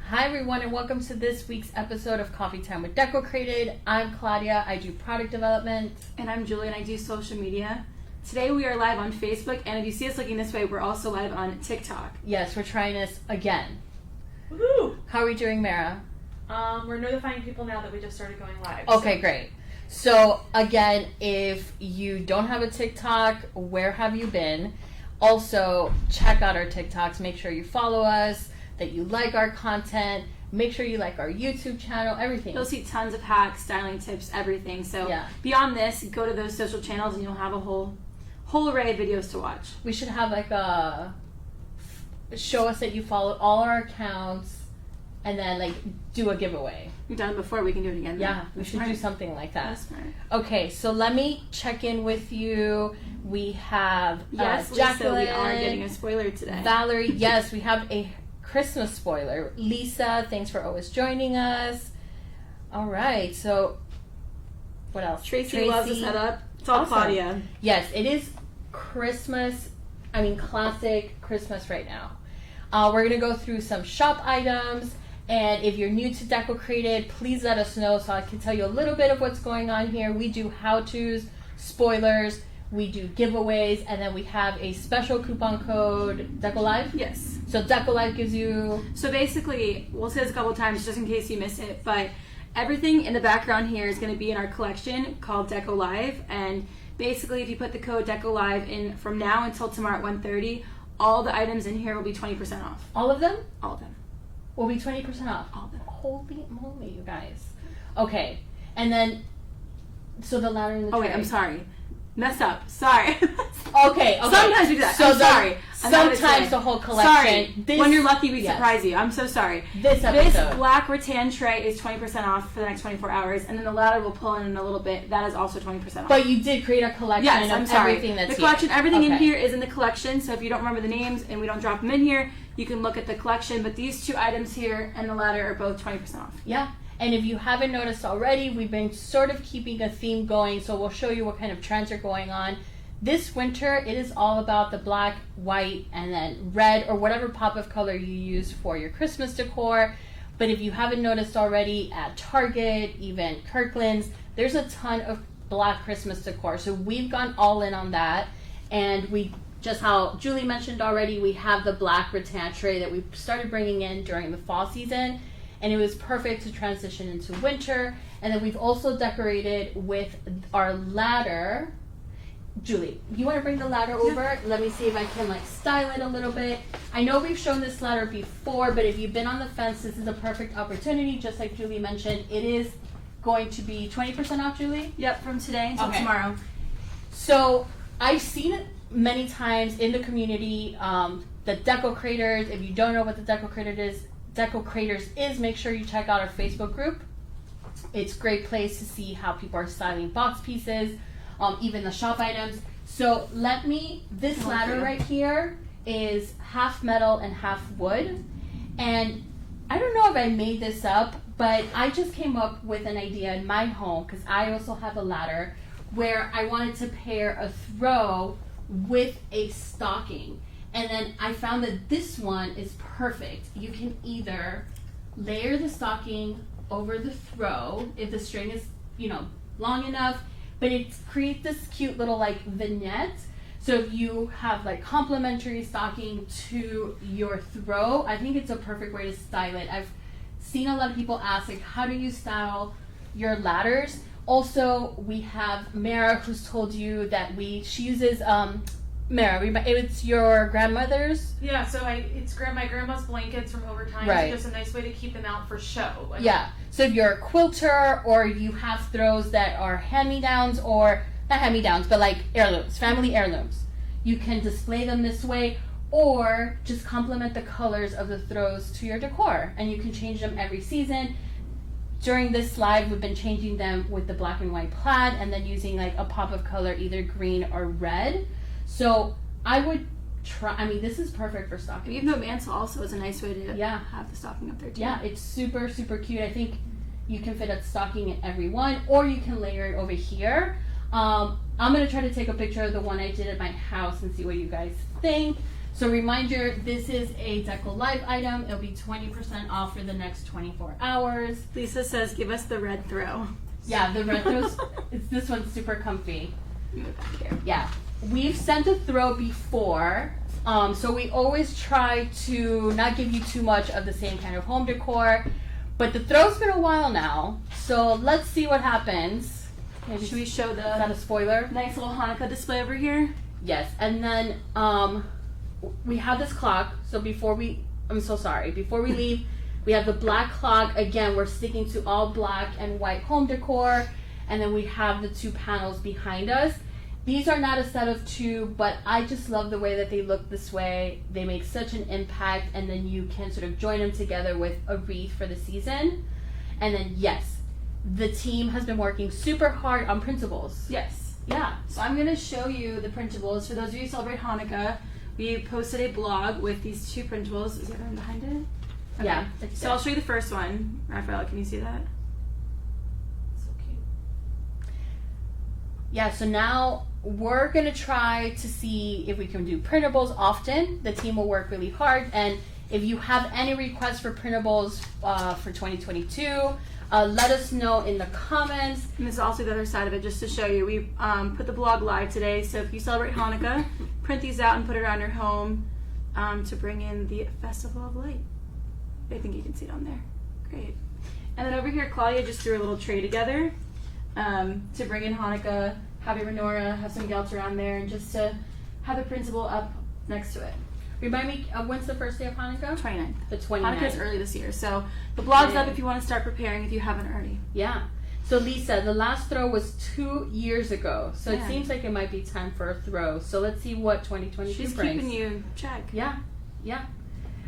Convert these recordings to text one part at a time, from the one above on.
Hi everyone and welcome to this week's episode of Coffee Time with Decocrated. I'm Claudia, I do product development. And I'm Julie and I do social media. Today we are live on Facebook, and if you see us looking this way, we're also live on TikTok. Yes, we're trying this again. Woohoo! How are we doing, Mara? We're notifying people now that we just started going live. Okay, great. So again, if you don't have a TikTok, where have you been? Also, check out our TikToks, make sure you follow us, that you like our content, make sure you like our YouTube channel, everything. You'll see tons of hacks, styling tips, everything. So beyond this, go to those social channels and you'll have a whole array of videos to watch. We should have like a show us that you followed all our accounts and then like do a giveaway. We've done it before, we can do it again. Yeah, we should do something like that. That's smart. Okay, so let me check in with you. We have yes, Jacqueline, Lisa, we are getting a spoiler today. Valerie, yes, we have a Christmas spoiler. Lisa, thanks for always joining us. All right, so what else? Tracy loves the setup. It's all awesome. Claudia. Yes, it is Christmas. I mean, classic Christmas right now. We're going to go through some shop items, and if you're new to Decocrated, please let us know so I can tell you a little bit of what's going on here. We do how-tos, spoilers, we do giveaways, and then we have a special coupon code, DecoLive? Yes. So DecoLive gives you... So basically, we'll say this a couple times just in case you miss it, but everything in the background here is going to be in our collection called DecoLive, and basically if you put the code DecoLive in from now until tomorrow at 1:30, all the items in here will be 20% off. All of them? All of them. Will be 20% off? All of them. Holy moly, you guys. Okay, and then, so the ladder in the Oh wait, I'm sorry. Messed up. Sorry. Okay. Sometimes we do that. So sorry. Sometimes the whole collection. Sorry. When you're lucky, we surprise you. I'm so sorry. This black rattan tray is 20% off for the next 24 hours, and then the ladder will pull in a little bit. That is also 20% off. But you did create a collection of everything that's the collection, everything in here is in the collection, so if you don't remember the names and we don't drop them in here, you can look at the collection, but these two items here and the ladder are both 20% off. Yeah. And if you haven't noticed already, we've been sort of keeping a theme going, so we'll show you what kind of trends are going on. This winter, it is all about the black, white, and then red, or whatever pop of color you use for your Christmas decor. But if you haven't noticed already, at Target, even Kirkland's, there's a ton of black Christmas decor. So we've gone all in on that. And we, just how Julie mentioned already, we have the black rattan tray that we started bringing in during the fall season. And it was perfect to transition into winter. And then we've also decorated with our ladder. Julie, you want to bring the ladder over? Yeah. Let me see if I can like style it a little bit. I know we've shown this ladder before, but if you've been on the fence, this is a perfect opportunity. Just like Julie mentioned, it is going to be 20% off, Julie? Yep, from today until tomorrow. So I've seen it many times in the community. The Decocrators, if you don't know what the Decocrators is, make sure you check out our Facebook group. It's a great place to see how people are styling box pieces, even the shop items. So this ladder right here is half metal and half wood. And I don't know if I made this up, but I just came up with an idea in my home, because I also have a ladder, where I wanted to pair a throw with a stocking. And then I found that this one is perfect. You can either layer the stocking over the throw if the string is, long enough, but it creates this cute little like vignette. So if you have like complementary stocking to your throw, I think it's a perfect way to style it. I've seen a lot of people ask, like, how do you style your ladders? Also, we have Mara, who's told you that she uses Mara, it's your grandmother's? Yeah, so it's my grandma's blankets from over time. Right. So just a nice way to keep them out for show. Yeah. So if you're a quilter or you have throws that are hand-me-downs, or not hand-me-downs, but like heirlooms, family heirlooms, you can display them this way, or just complement the colors of the throws to your decor, and you can change them every season. During this live, we've been changing them with the black and white plaid, and then using like a pop of color, either green or red. So I would try, this is perfect for stocking. Even though mantle also is a nice way to have the stocking up there too. Yeah, it's super, super cute. I think you can fit a stocking in every one, or you can layer it over here. I'm going to try to take a picture of the one I did at my house and see what you guys think. So reminder, this is a DecoLive item. It'll be 20% off for the next 24 hours. Lisa says, give us the red throw. Yeah, the red throws, this one's super comfy. Yeah. We've sent a throw before, so we always try to not give you too much of the same kind of home decor. But the throw's been a while now, so let's see what happens. Maybe should we show Is that a the spoiler? nice little Hanukkah display over here? Yes, and then we have this clock. So before we leave, we have the black clock. Again, we're sticking to all black and white home decor, and then we have the 2 panels behind us. These are not a set of 2, but I just love the way that they look this way. They make such an impact, and then you can sort of join them together with a wreath for the season. And then yes, the team has been working super hard on printables. Yes. Yeah. So I'm going to show you the printables. For those of you who celebrate Hanukkah, we posted a blog with these 2 printables. Is the other one behind it? Okay. Yeah. So I'll show you the first one. Raphael, can you see that? So cute. Yeah, so now we're going to try to see if we can do printables often. The team will work really hard. And if you have any requests for printables for 2022, let us know in the comments. And this is also the other side of it, just to show you. We put the blog live today, so if you celebrate Hanukkah, print these out and put it around your home to bring in the Festival of Light. I think you can see it on there. Great. And then over here, Claudia just threw a little tray together to bring in Hanukkah, have your menorah, have some gelt around there, and just to have the principal up next to it. Remind me, when's the first day of Hanukkah? 29th. The 29th. Hanukkah's early this year, so the blog's up if you want to start preparing if you haven't already. Yeah. So Lisa, the last throw was 2 years ago, so Yeah. it seems like it might be time for a throw. So let's see what 2022 She's brings. keeping you check. Yeah, yeah.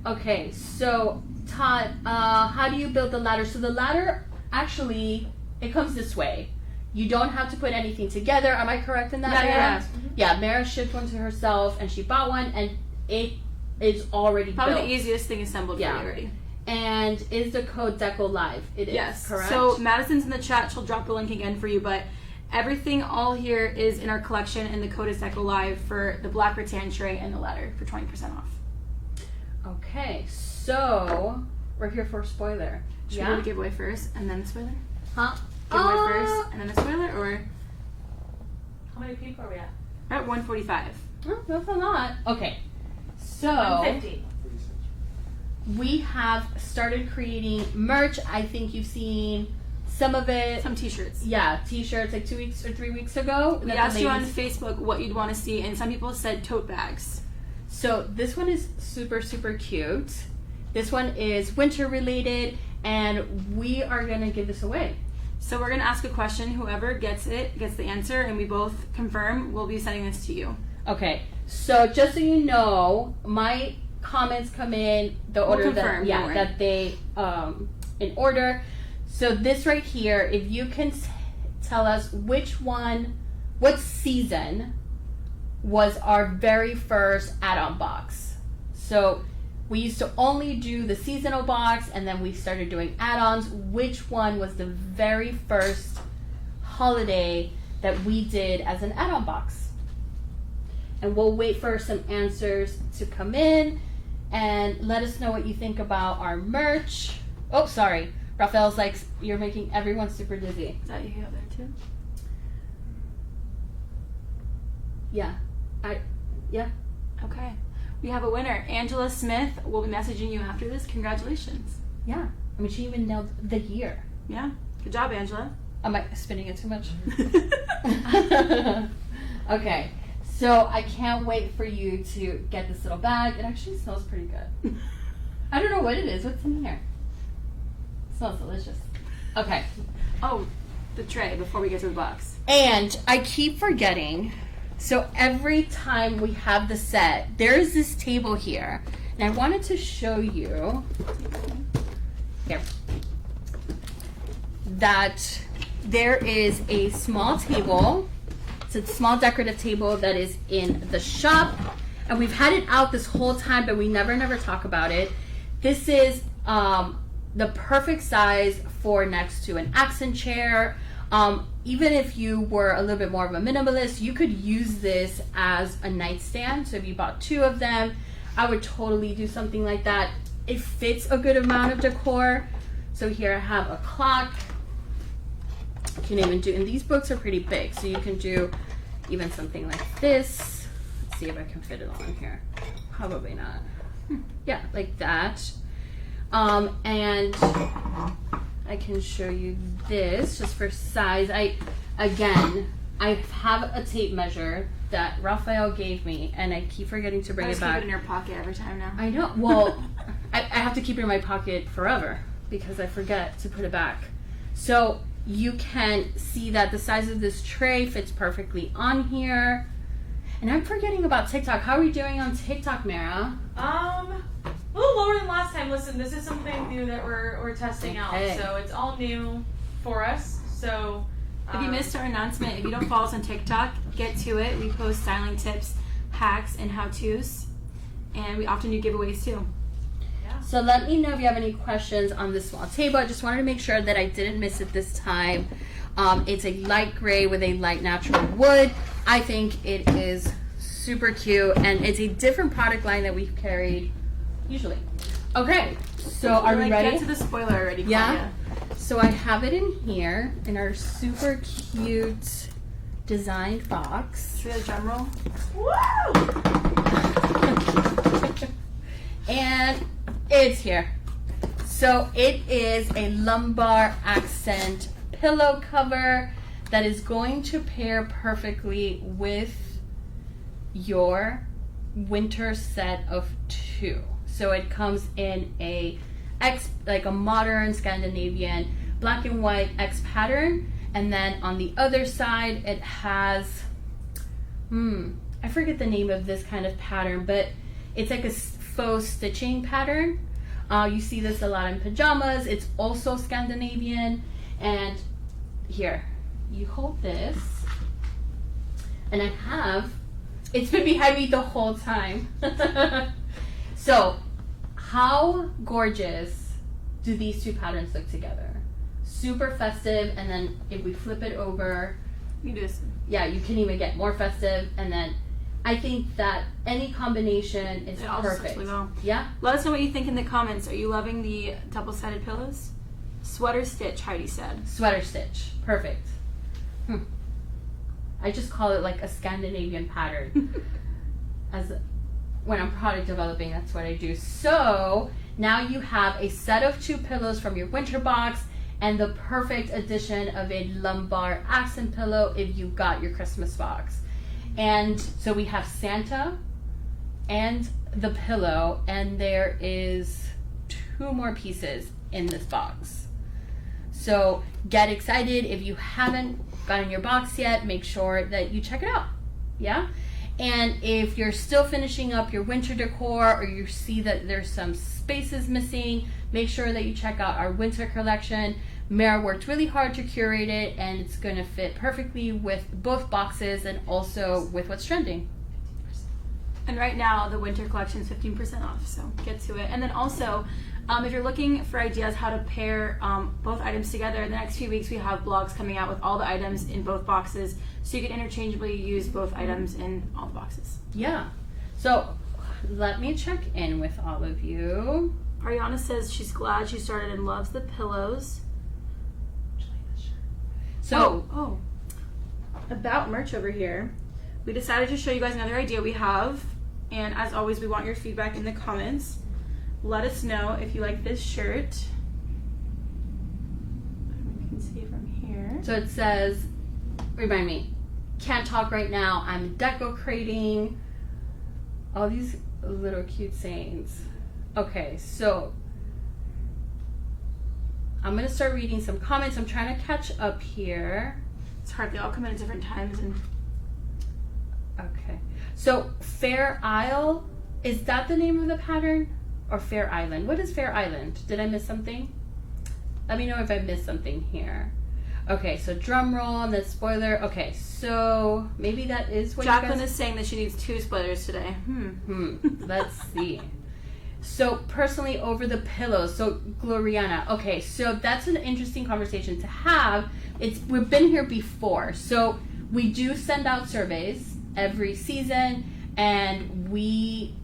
Okay, so Todd, how do you build the ladder? So the ladder, actually, it comes this way. You don't have to put anything together. Am I correct in that? Yeah, Mara? yeah. Yeah, Mara shipped one to herself, and she bought one, and it is already Probably built. the easiest thing assembled Yeah. for you already. And is the code DecoLive? It is, Yes. correct? So Madison's in the chat. She'll drop the link again for you, but everything all here is in our collection, and the code is DecoLive for the black rattan tray and the ladder for 20% off. Okay, so we're here for a spoiler. Should we do the giveaway first and then the spoiler? Huh? Giveaway first and then the spoiler, or How many people are we at? we're at 145? Oh, that's a lot. Okay, so 150. we have started creating merch. I think you've seen some of it. Some t-shirts. Yeah, t-shirts like 2 weeks or 3 weeks ago. We that asked the you on ladies- Facebook what you'd want to see, and some people said tote bags. So this one is super, super cute. This one is winter related, and we are gonna give this away. So we're gonna ask a question. Whoever gets it gets the answer, and we both confirm. We'll be sending this to you. Okay, so just so you know, my comments come in the order confirm, don't worry. that they in order. So this right here, if you can tell us what season was our very first add-on box. So we used to only do the seasonal box, and then we started doing add-ons. Which one was the very first holiday that we did as an add-on box? And we'll wait for some answers to come in, and let us know what you think about our merch. Oh, sorry. Raphael's like, you're making everyone super dizzy. Is that you out there too? Yeah. Okay. We have a winner. Angela Smith will be messaging you after this. Congratulations. Yeah. I mean, she even nailed the year. Yeah. Good job, Angela. Am I spinning it too much? Okay. So I can't wait for you to get this little bag. It actually smells pretty good. I don't know what it is. What's in here? It smells delicious. Okay. Oh, the tray before we get to the box. And I keep forgetting. So every time we have the set, there is this table here. And I wanted to show you here that there is a small table. It's a small decorative table that is in the shop. And we've had it out this whole time, but we never talk about it. This is the perfect size for next to an accent chair. Even if you were a little bit more of a minimalist, you could use this as a nightstand. So if you bought 2 of them, I would totally do something like that. It fits a good amount of decor. So here I have a clock. You can even do, and these books are pretty big, so you can do even something like this. Let's see if I can fit it on here. Probably not. Yeah, like that. And I can show you this just for size. I have a tape measure that Raphael gave me, and I keep forgetting to bring it back. Keep it in your pocket every time now. I know. Well, I have to keep it in my pocket forever because I forget to put it back. So you can see that the size of this tray fits perfectly on here. And I'm forgetting about TikTok. How are we doing on TikTok, Mara? A little lower than last time. Listen, this is something new that we're testing out, so it's all new for us. So if you missed our announcement, if you don't follow us on TikTok, get to it. We post styling tips, hacks, and how-tos, and we often do giveaways too. Yeah. So let me know if you have any questions on this small table. I just wanted to make sure that I didn't miss it this time. It's a light gray with a light natural wood. I think it is super cute, and it's a different product line that we've carried usually. Okay, so are we ready? Get to the spoiler already, Claudia. Yeah. So I have it in here in our super cute designed box. Should we have a drum roll? Woo! And it's here. So it is a lumbar accent pillow cover that is going to pair perfectly with your winter set of 2. So it comes in like a modern Scandinavian black and white X pattern, and then on the other side it has I forget the name of this kind of pattern, but it's like a faux stitching pattern. You see this a lot in pajamas. It's also Scandinavian. And here, you hold this, and it's been behind me the whole time. So how gorgeous do these 2 patterns look together? Super festive, and then if we flip it over, You do this. yeah, you can even get more festive, and then I think that any combination is It all perfect. really well. Yeah? Let us know what you think in the comments. Are you loving the double-sided pillows? Sweater stitch, Heidi said. Sweater stitch. Perfect. I just call it like a Scandinavian pattern. When I'm product developing, that's what I do. So now you have a set of 2 pillows from your winter box and the perfect addition of a lumbar accent pillow if you got your Christmas box. And so we have Santa and the pillow, and there is 2 more pieces in this box. So get excited. If you haven't gotten your box yet, make sure that you check it out. Yeah? And if you're still finishing up your winter decor, or you see that there's some spaces missing, make sure that you check out our winter collection. Mara worked really hard to curate it, and it's going to fit perfectly with both boxes and also with what's trending. And right now, the winter collection is 15% off, so get to it. And then also, if you're looking for ideas how to pair both items together, in the next few weeks we have blogs coming out with all the items in both boxes, so you can interchangeably use both items in all the boxes. Yeah. So let me check in with all of you. Ariana says she's glad she started and loves the pillows. So, about merch over here, we decided to show you guys another idea we have, and as always, we want your feedback in the comments. Let us know if you like this shirt. You can see from here. so it says, remind me, can't talk right now, I'm decocrating. All these little cute sayings. Okay, so I'm gonna start reading some comments. I'm trying to catch up here. It's hard, they all come in at different times. And Okay, so Fair Isle, is that the name of the pattern? Or Fair Island? What is Fair Island? Did I miss something? Let me know if I missed something here. Okay, so drum roll and then spoiler. Okay, so maybe that is what Jacqueline you guys... is saying that she needs 2 spoilers today. Let's see. So personally over the pillows. So Gloriana. Okay, so that's an interesting conversation to have. We've been here before. So we do send out surveys every season, and we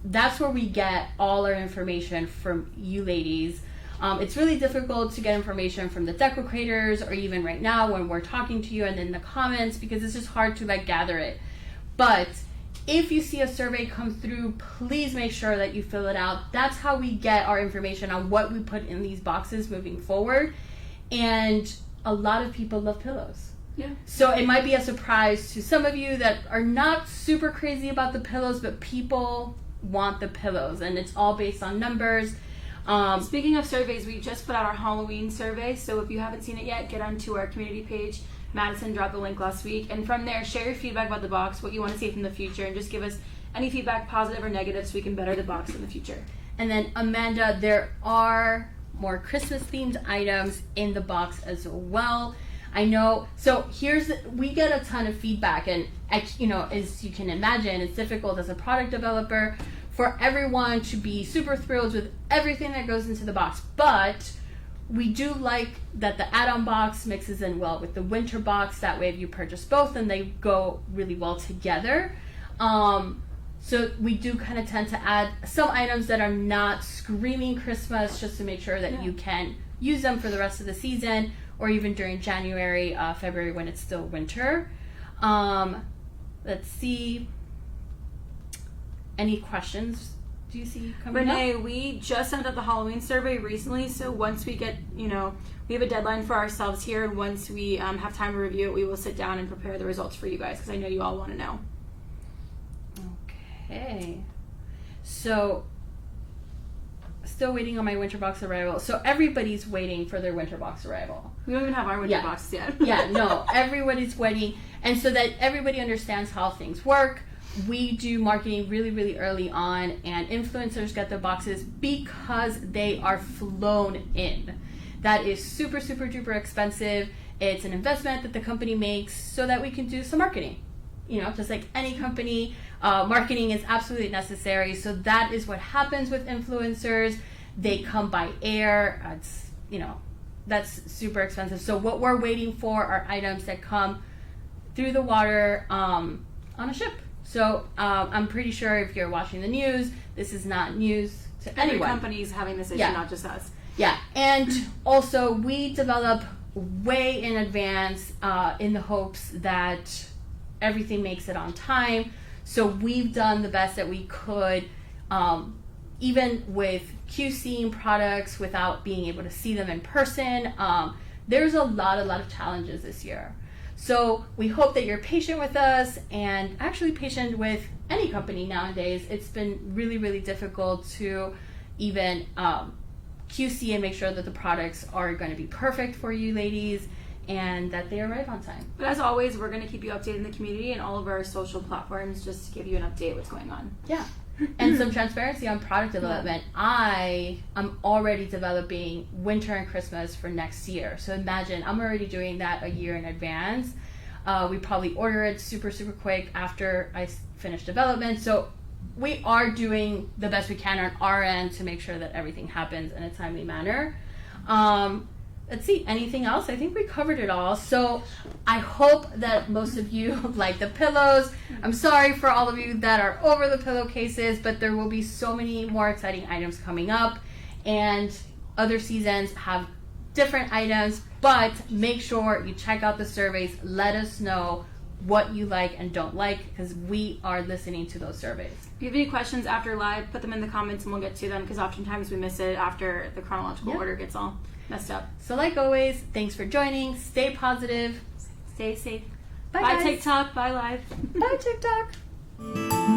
that's where we get all our information from you ladies. It's really difficult to get information from the Decocrators, or even right now when we're talking to you and in the comments, because it's just hard to gather it. But if you see a survey come through, please make sure that you fill it out. That's how we get our information on what we put in these boxes moving forward. And a lot of people love pillows. Yeah. So it might be a surprise to some of you that are not super crazy about the pillows, but people want the pillows, and it's all based on numbers. Speaking of surveys, we just put out our Halloween survey, so if you haven't seen it yet, get onto our community page. Madison dropped the link last week, and from there, share your feedback about the box, what you want to see from the future, and just give us any feedback, positive or negative, so we can better the box in the future. And then, Amanda, there are more Christmas-themed items in the box as well. I know. So we get a ton of feedback, and as you can imagine, it's difficult as a product developer for everyone to be super thrilled with everything that goes into the box. But we do like that the add-on box mixes in well with the winter box. That way, if you purchase both, then they go really well together. So we do kind of tend to add some items that are not screaming Christmas, just to make sure that you can use them for the rest of the season, or even during January, February when it's still winter. Let's see. Any questions do you see coming Renee, up? we just sent out the Halloween survey recently, so once we get, we have a deadline for ourselves here, and once we have time to review it, we will sit down and prepare the results for you guys, because I know you all want to know. Okay. So, still waiting on my winter box arrival. So everybody's waiting for their winter box arrival. We don't even have our winter boxes yet. Yeah, no, everybody's waiting. And so that everybody understands how things work, we do marketing really, really early on, and influencers get the boxes because they are flown in. That is super, super duper expensive. It's an investment that the company makes so that we can do some marketing. Just like any company, marketing is absolutely necessary. So that is what happens with influencers. They come by air. That's super expensive. So what we're waiting for are items that come through the water on a ship. So I'm pretty sure if you're watching the news, this is not news to anyone. Every company's having this issue, not just us. Yeah, and also we develop way in advance in the hopes that everything makes it on time. So we've done the best that we could, even with QCing products without being able to see them in person. There's a lot of challenges this year. So we hope that you're patient with us, and actually patient with any company nowadays. It's been really, really difficult to even QC and make sure that the products are going to be perfect for you ladies, and that they arrive on time. But as always, we're going to keep you updated in the community and all of our social platforms, just to give you an update what's going on. Yeah. And some transparency on product development. I am already developing winter and Christmas for next year. So imagine, I'm already doing that a year in advance. We probably order it super, super quick after I finish development. So we are doing the best we can on our end to make sure that everything happens in a timely manner. Let's see, anything else? I think we covered it all. So I hope that most of you like the pillows. I'm sorry for all of you that are over the pillowcases, but there will be so many more exciting items coming up, and other seasons have different items, but make sure you check out the surveys. Let us know what you like and don't like, because we are listening to those surveys. If you have any questions after live, put them in the comments and we'll get to them, because oftentimes we miss it after the chronological order gets all messed up. So like always, thanks for joining. Stay positive. Stay safe. Bye, Bye guys. TikTok. Bye live. Bye TikTok.